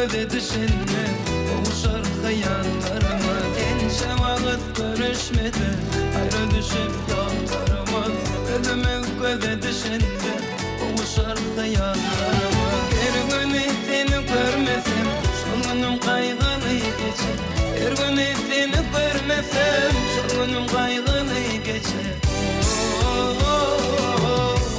göze düşünme Kavuşar hayallarıma Gençe vakit görüşmedi Ayrı düşüp yollarıma Gözüme göze düşünme Kavuşar hayallarıma Bir gün seni görmesem Şolunum kaygılı geçer Bir gün seni görmesem Şolunum kaygılı geçer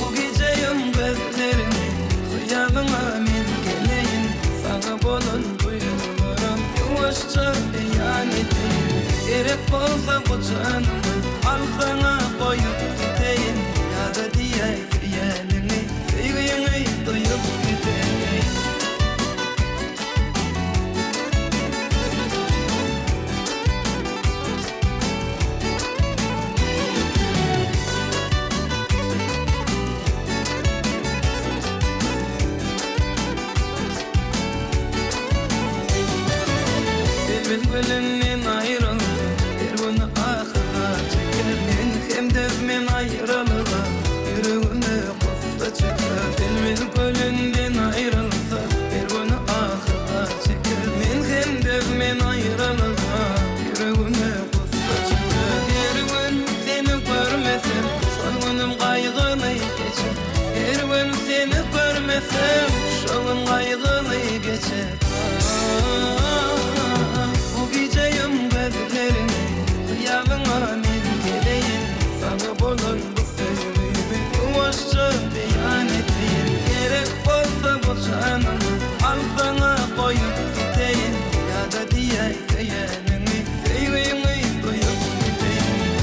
Bu geceyim gözlerimi Hıyalına min geleyim Sana bolun duygularım Yavaşça beyan edeyim Gerek olsa bu canımı Al sana koyup gideyim Ya da diye hayalini Sevgini duyup gideyim Bülbülünden ayrılır Bir gün ahıra çekerken Hem devmen ayrılır Yüreğine kusta çıkar Bülbülünden ayrılır Bir gün ahıra çekerken Hem devmen ayrılır Yüreğine kusta çıkar Her gün seni görmesem Şolunum kaygılı geçer Her gün seni görmesem Şolun kaygılı geçer Bu geceyim gözlerini Hıyalına min geleyim Sana bolun bu sevgimi Yavaşça beyan edeyim Gerek olsa bu canımı Al sana koyup gideyim Ya da diye hayalini Sevgini duyup gideyim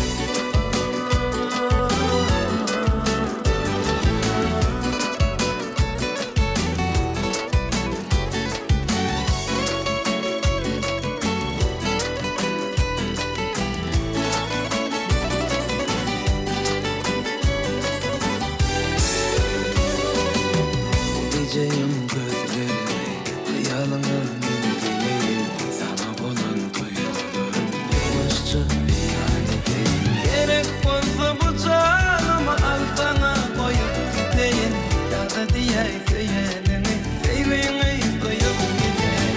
Geceyim gözlerini Hıyalına min geleyim Sana bolun duygularım Yavaşça beyan edeyim Gerek olsa bu canımı Al sana koyup gideyim Ya da diye hayalini Sevgini duyup gideyim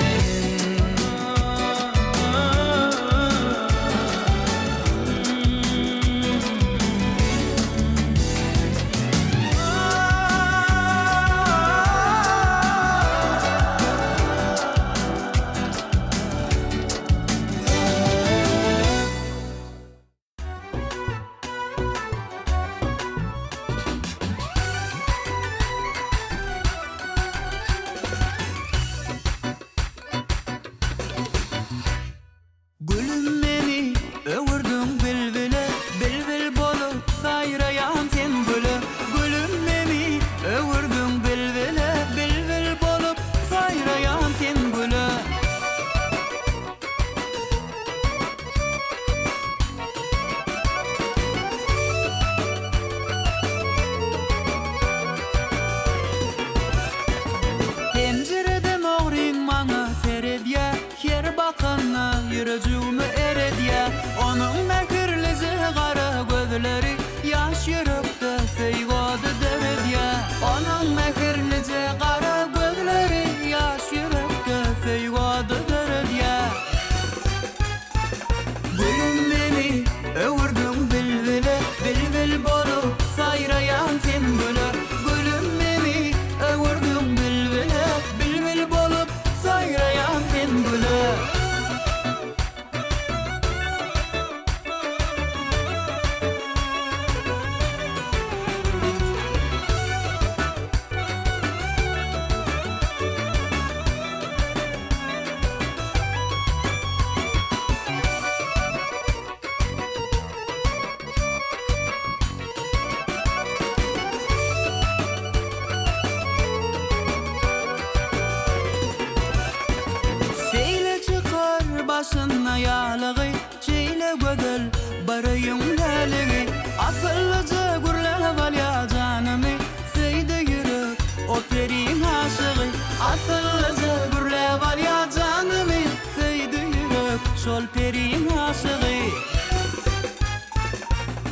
Gülüm meni öwürdüň bilbile Bilbil bolup saýraýan sen güle Gülüm meni öwürdüň bilbile Bilbil bolup saýraýan sen güle Pencereden oğrin maňa seredýä Her bakana yüreğimi eredýä Onun mehirlice kara gözleri Yaş yürekde seygady deredýä Onun mehirlice kara gözleri Yaş yürekde seygady deredýä Gülüm meni öwürdüň bilbile Bilbil bolup saýraýan sen güle Gülüm meni öwürdüň bilbile Bilbil bolup saýraýan sen güle başına yağlığı Şeyle gödül barayın deliği Asıllıca gürle val ya canımı Seyde yürü o perin aşığı Asıllıca gürle val ya canımı Seyde yürü şol perin aşığı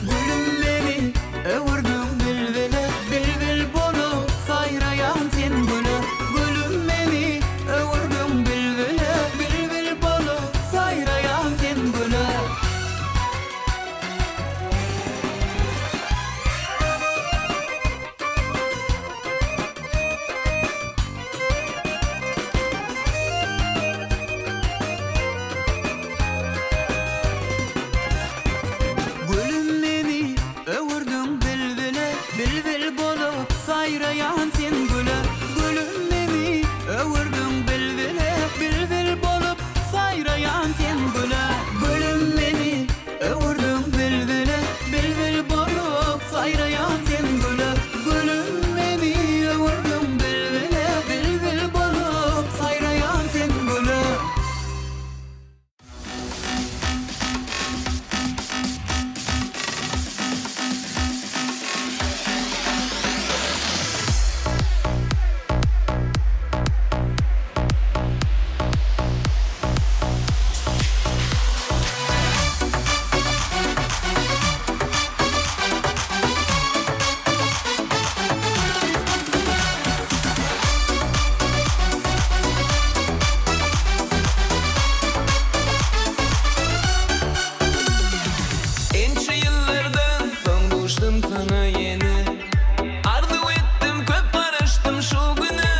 Gülüm beni öwürdüň bilbile Bilbil bolup saýraýan sen güle Gülüm beni öwürdüň sayrayan sen güle. Gülüm meni öwürdüm bilbile, bilbil bolup sayrayan sen güle. Gülüm meni öwürdüm bilbile, bilbil bolup sayrayan sen güle. Ençe yıllardan son düştüm sana yeni. Arzu ettim köp barıştım şu güne.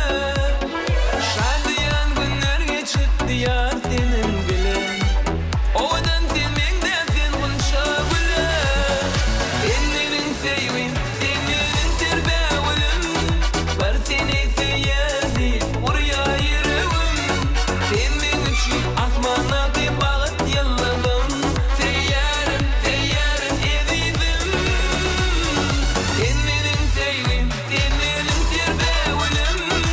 Şadiyan günler geçip diyar senin bilen. Odan sevmekde sen bunça bile. Sen benim sevgim, sen benim terbiyevim. Var seni seyyadi, oraya yürüyüm. Sen benim için asmana bir bağıt yılladım. Seyyarım, seyyarım edildim. Sen benim sevgim, sen benim terbiyevim.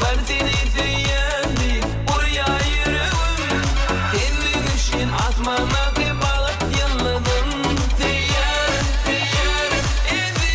Var seni seyyadi, oraya yürüyüm. Sen benim için asmana bir bağıt yılladım. Seyyarım, seyyarım edildim.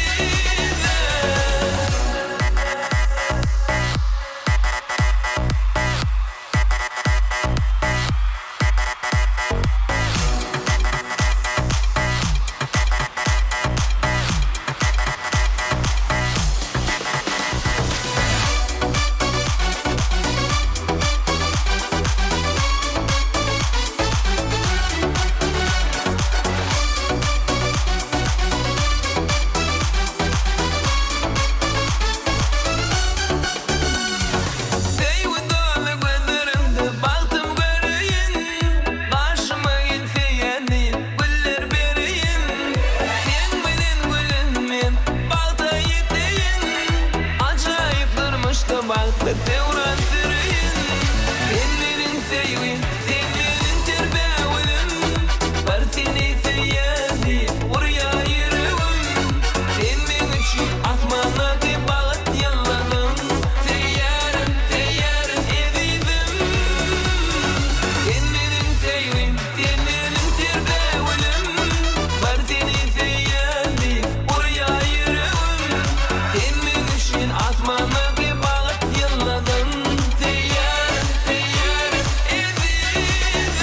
Sevgi dolu gözlerimde baktım göreyim. Karşıma gelse yani güller vereyim. Sen benim gülümün balta yeteyim. Acayip durmuş da balta devran süreyim. Sen benim sevgim, sen benim terbiyevim. Var seni seyyadi, oraya yürüyüm. Sen benim için asmana bir bağıt yılladım. Seyyarım, seyyarım edildim. Sen benim sevgim, sen benim terbiyevim. Var seni seyyadi, oraya yürüyüm. Sen benim için asmana bir bağıt yılladım. Seyyarım, seyyarım edildim.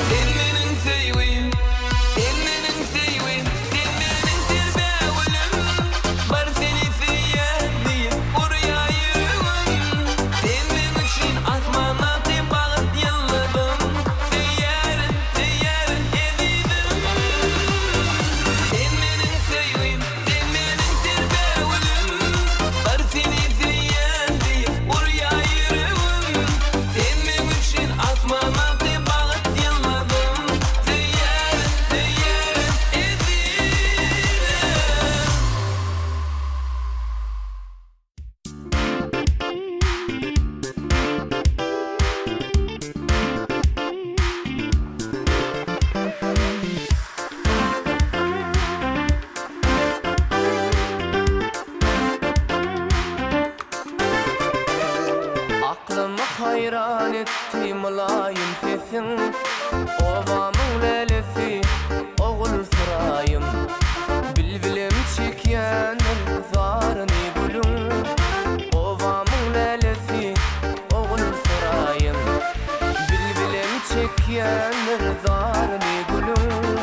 Sen benim sevgim, sen benim sevgim, sen benim terbiyevim. Var seni seyyadi, oraya yürüyüm. Sen benim için asmana bir bağıt yılladım. Seyyarım, seyyarım edildim. Sen benim sevgim, sen benim terbiyevim. Var seni seyyadi, oraya yürüyüm. Sen benim için asmana bir bağıt yılladım. Seyyarım, seyyarım edildim. Aklımı hayran etti mülayim sesin. Ovamın lelesi, oğul sırayım. Bilbilim çekyenir zarını gülüm. Ovamın lelesi, oğul sırayım. Bilbilim çekyenir zarını gülüm.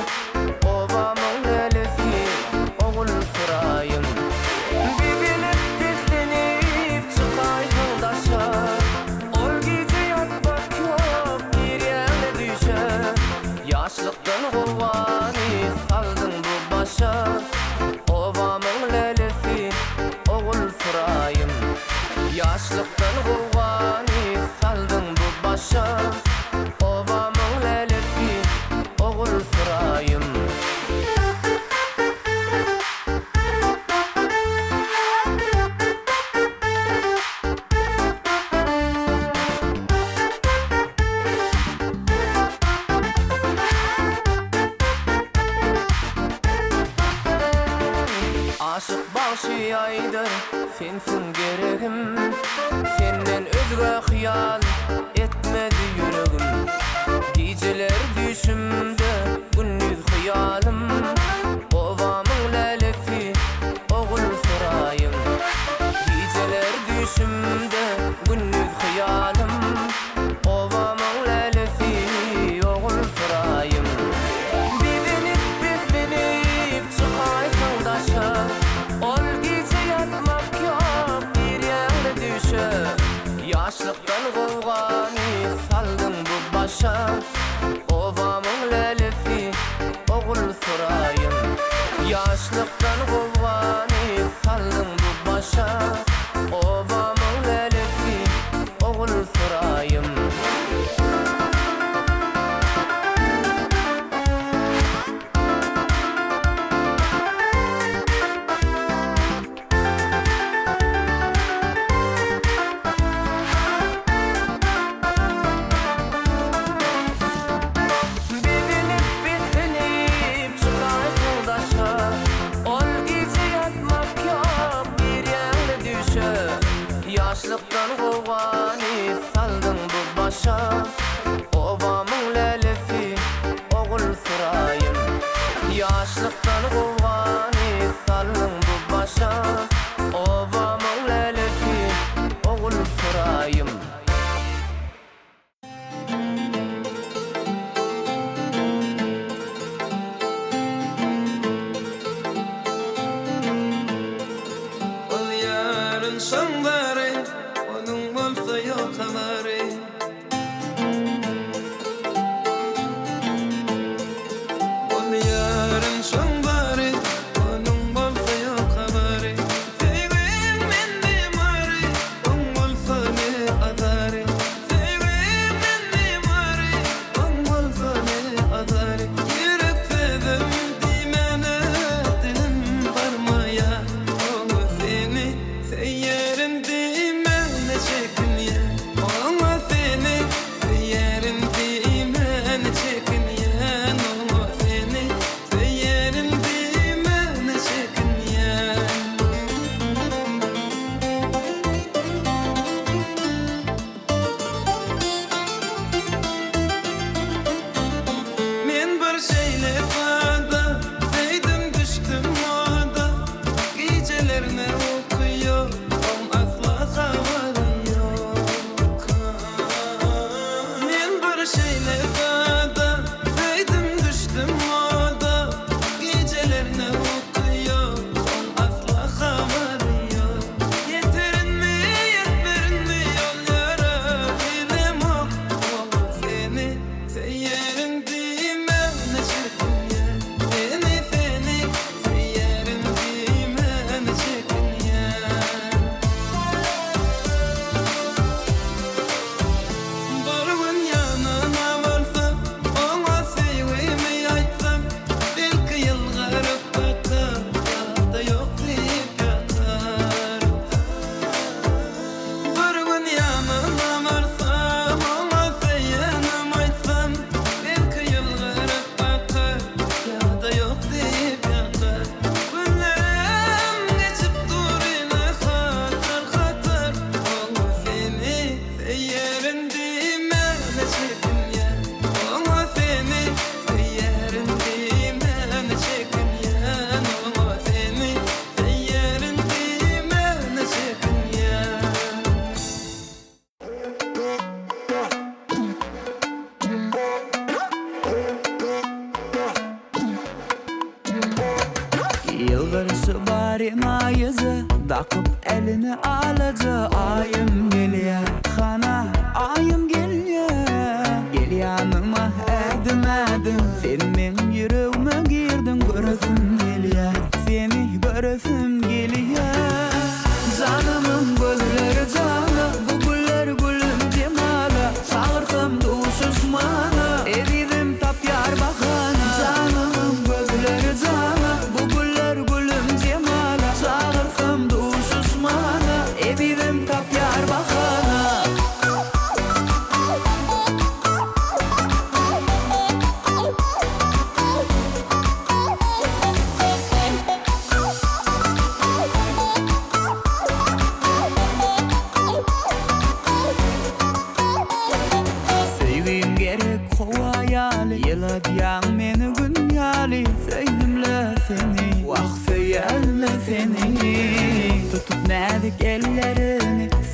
Ovamın lelesi, oğul sırayım. Bir bilip deslenip çıkar Yaşlıktan gowany saldyň bu başa. Obamyň lelepi ogul suraýym. Aşık başı aydır, sensin geregim. Senden özge hayal etmedi yüregim. Geceler düşümde gündüz hayalim. Obamyň lelefi ogul suraýym. Geceler düşümde gündüz hayalim. Obamyň lelefi ogul suraýym. Bilinip çıkaysın daşa. Ol gece yatmak yok bir yerde düşe. Yaşlıktan gowany saldyň bu başa. Obamyň lelefi ogul suraýym. Yaşlıktan gowany saldyň bu başa. Obamyň lelefi ogul suraýym. Bilinip çıkaysın daşa. Ol gece yatmak yok bir yerde düşe. Yaşlıktan gowany saldyň bu başa. Obamyň lelefi ogul suraýym. Yaşlıktan gowany saldyň bu başa. Obamyň lelefi ogul suraýym. Ol yarın şanları, onun bolsa yok habari. Ol yarın şanları, onun bolsa yok habari. Sevgim mendim arı, on bolsa ne azarı. Sevgim mendim arı, on bolsa ne azarı. Yürek sevdim dimene, dilim varmaya. Oğlu seni seyyerim dimene çekin ya. Oğlu seni seyyerim dimene çekin ya. Oğlu seni seyyerim dimene çekin ya. Men bir şeyle fada, seydim düştüm moda. Gecelerine okuyor, on asla havari yok. Men bir şeyle fada, seydim düştüm moda. Gecelerine okuyor, on asla havari yok. Yeterin mi, yetmerin mi yol yara bilem ok. Oğlu seni seyyerim dimene çekin ya. Seni seyyerim dimene çekin ya. Barımın yanına varsam, ona sevgimi açsam, belki yılgarıp bakar, ya da yok deyip yatar. Barımın yanına varsam, ona sevgimi açsam, belki yılgarıp bakar, ya da yok deyip yatar. Günlerim geçip duruyla hatar hatar. Oğlu seni seyyerim dimene çekin ya. Oğlu seni seyyerim dimene çekin ya. Oğlu seni seyyerim dimene çekin ya. Yılgırısı bari mayızı, dakıp elini alaca. Ayım geliyor, kana ayım geliyor. Gel yanıma edim edim, sen benim yüreğime girdin. Göresim geliyor, seni göresim geliyor. Canımın gözleri canım.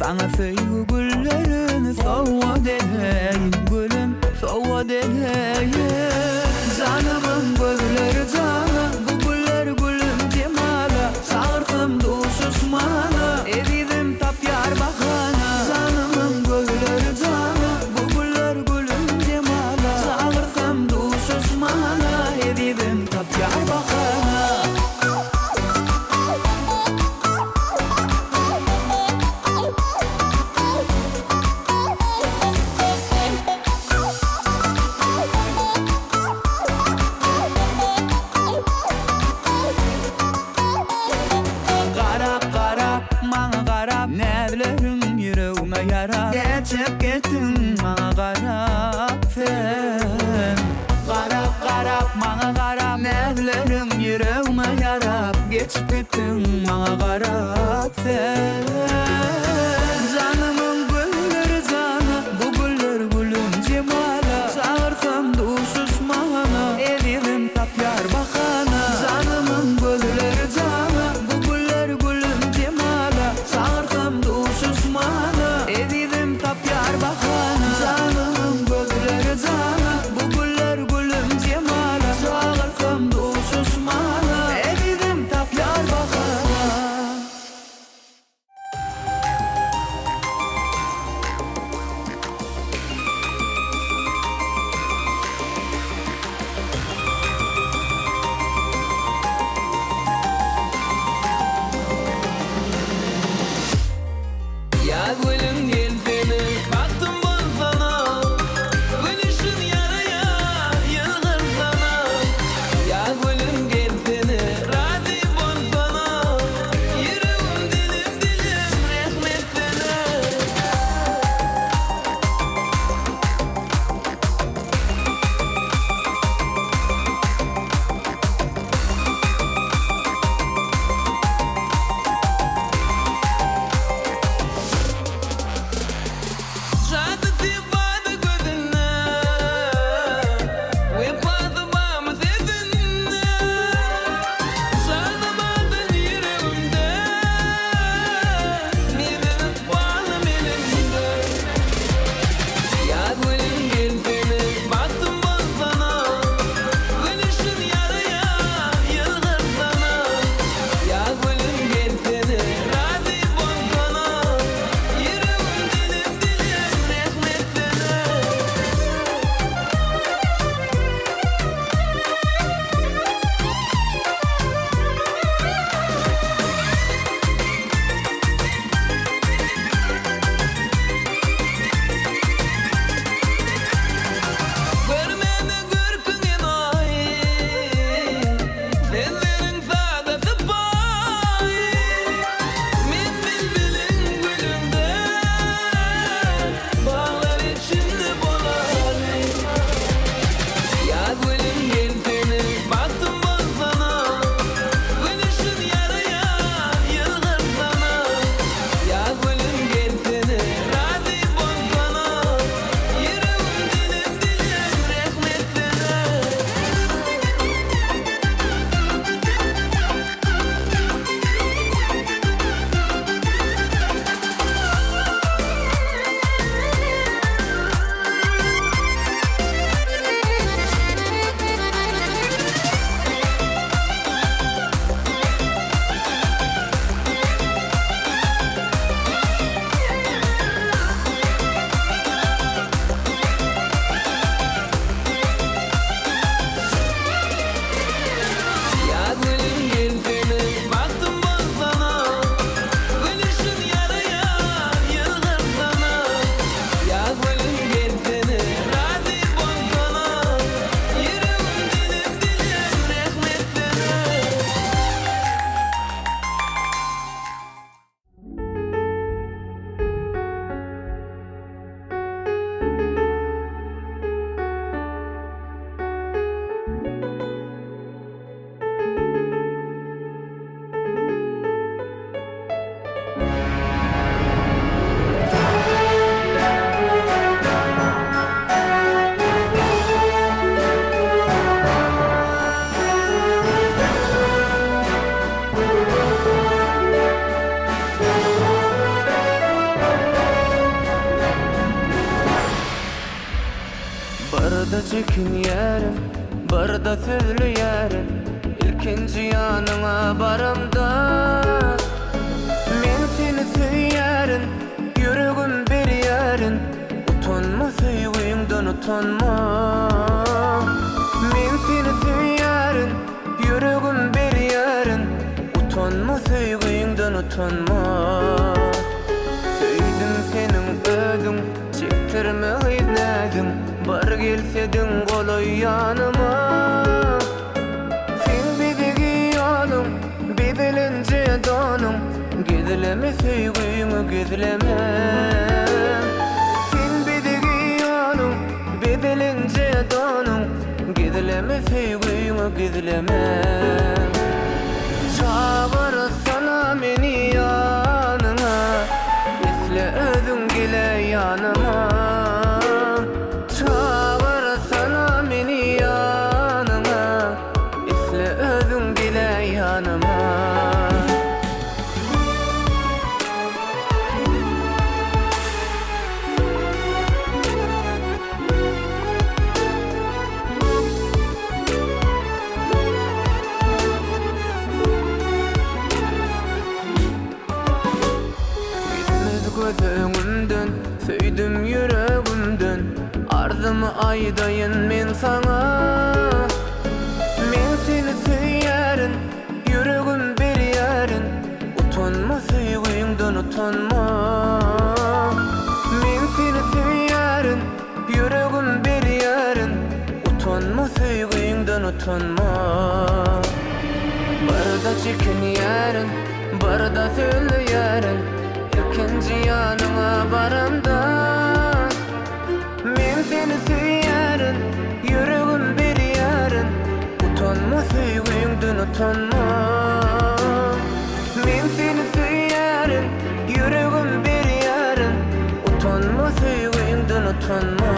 Sana söýgü güllerini sowat edeyim gülüm, sowat edeyim. Canımın gözleri cana, bu güller gülüm cemala. Çağırsam duşuşmana, evidim tapyar bakana. Canımın gözleri cana, bu güller gülüm cemala. Çağırsam duşuşmana, evidim tapyar bakana. Qarap qarap maňa qarap nälerin ýüregime ýarap geçip gittin maňa qarap sen. Qarap qarap maňa qarap nälerin ýüregime ýarap geçip gittin maňa qarap sen. Canymyň gülleri jana, bu güller gülüm cemala. Çağırsam duşuşmana, evidim tapyar bakana. Canymyň gülleri jana, bu güller gülüm cemala. Çağırsam duşuşmana, evidim tapyar bakana. Canymyň gülleri jana, bu güller gülüm cemala. Çağırsam duşuşmana, evidim tapyar bakana. Barda çekin yerim, barda sözlü yerim. İlkinci yanına barımda men seni söylerim, yüreğim bir yerin. Utanma sevgiğinden utanma. Men seni söylerim, yüreğim bir yerin. Utanma sevgiğinden utanma. Söyledim senin özün, çektirmeyi nedim. Bar gelsedin kolay yanıma. Sen bedegi yanım, bedelince donum. Gizleme sevgiğimi gizleme. Sen bedegi yanım, bedelince donum. Gizleme sevgiğimi gizleme. Çağırsana meni yanına, esle özün gele yanıma. Çağırsana meni yanına, esle özün gele yanıma. Gözümden, söydüm yüreğimden. Arzımı aydayın men sana. Men seni söylerim, yüreğim bir yerin. Utanma sevgiğinden utanma. Men seni söylerim, yüreğim bir yerin. Utanma sevgiğinden utanma. Barda çekin yerin, barda söylü yerin. İlkinci yanına barımda men seni söylerim, yüreğim bir yerin. Utanma sevgiğinden utanma. Men seni söylerim, yüreğim bir yerin. Utanma sevgiğinden utanma.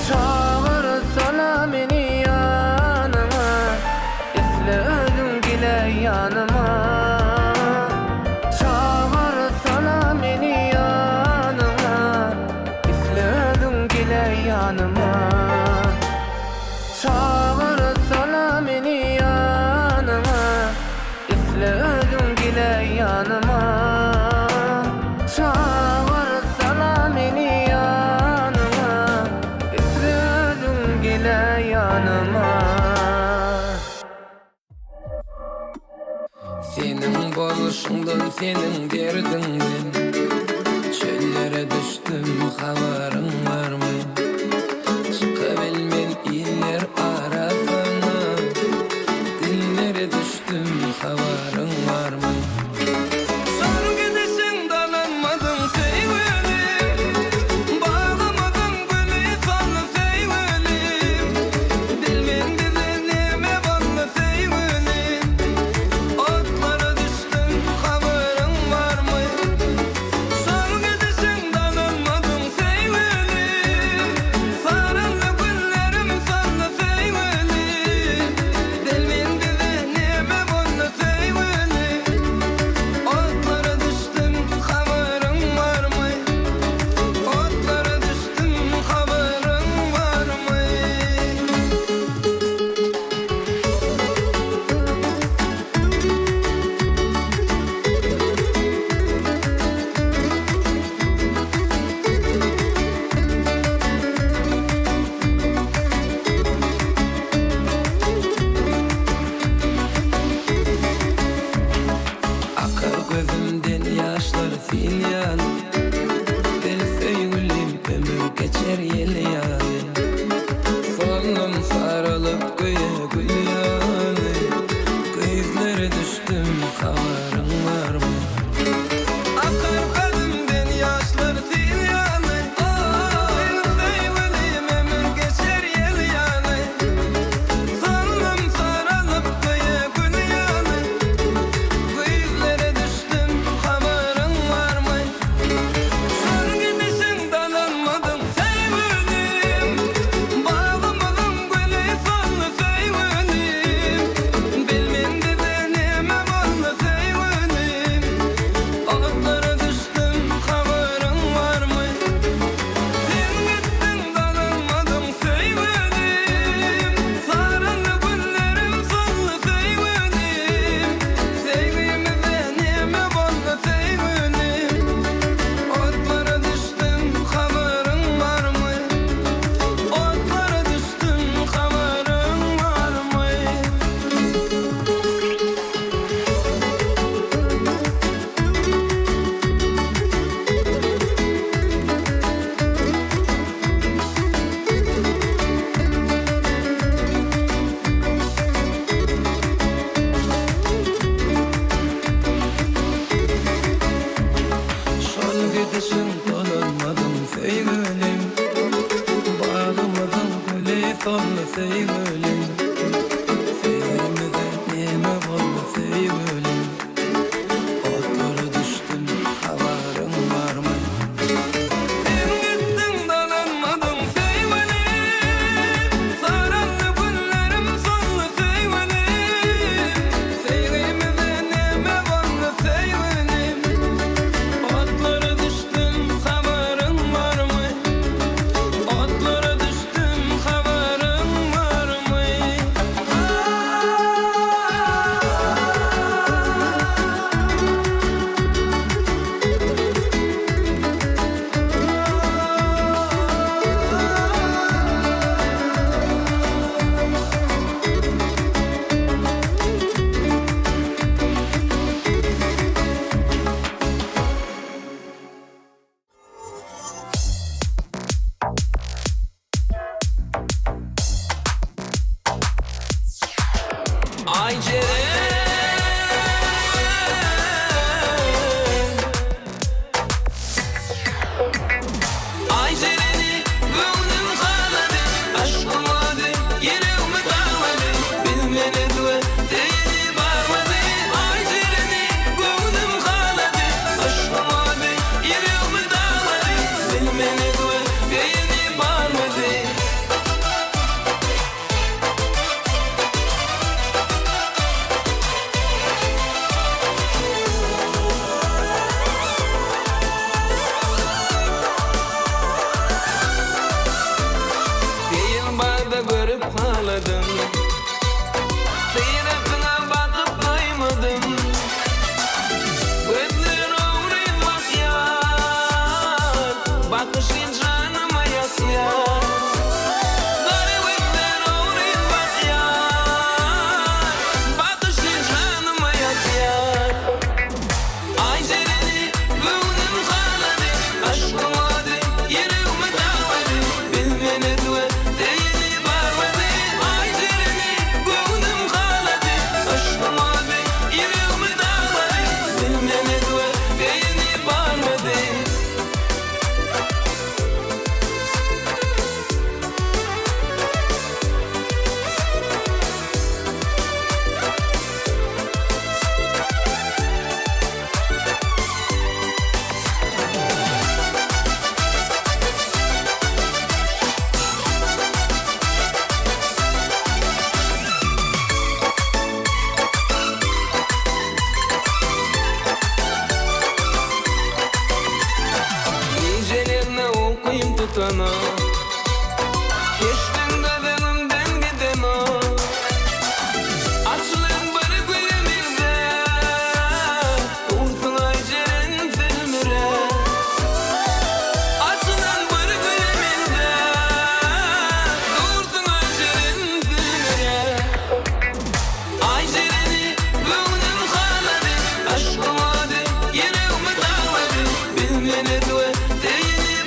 Çağırsana meni yanına, esle özün gele yanıma. Çağırsana meni yanına, esle özün gele yanıma. Çağırsana meni yanına, esle özün gele yanıma. Çağırsana meni yanına, esle özün gele yanıma. Senin boluşundan, senin derdinden çöllere düştüm, havarın var mı? Çıkabilmen iller arasına, dillere düştüm, havarın var mı? Son gidişinden anmadım sevgilim, bağlamadın gülü sanlı sevgilim. Dilmen dizenime bağlı sevgilim, otlara düştüm, havarın var mı? Son gidişinden anmadım sevgilim, dolanmadım sevgilim. Bağımızın gülü sollu sevgilim. Sevgimize neme oldu sevgilim. Otlara düştüm, haberin var mı? Sen gittin dolanmadım sevgilim. Sarardı günlerim sonlu sevgilim. Sevgimize neme oldu sevgilim. Otlara düştüm, haberin var mı? Otlara düştüm, haberin var mı? Ay Ceren, ay Ceren'i gönlüm kaladı, aşkım adı yüreğimi dağladı, bilmene dua değeri bağladı. Ay Ceren'i gönlüm kaladı, aşkım adı yüreğimi dağladı, bilmene dua değeri bağladı. Değil bağda görüp ağladım, seyretine bakıp doymadım. Gözlerin uğrayın bak yar, bakışın canıma yas yar. Gözlerin uğrayın bak yar, bakışın canıma yas yar. Ay Ceren'i gönlüm kaladı, aşkım adı yüreğimi dağladı, bilmene dua değeri bağladı. Ay Ceren'i gönlüm kaladı, aşkım adı yüreğimi dağladı, bilmene dua değeri bağladı. Gecelerine okuyayım tutana, geçtin bedenimden giden o. Açılan bari gülümüzde, uğursun ay Ceren filmire. Açılan bari gülümüzde, uğursun ay Ceren filmire. Ay Ceren'i gönlüm kaladı, aşkım adı yüreğimi dağladı, bilmene dua değeri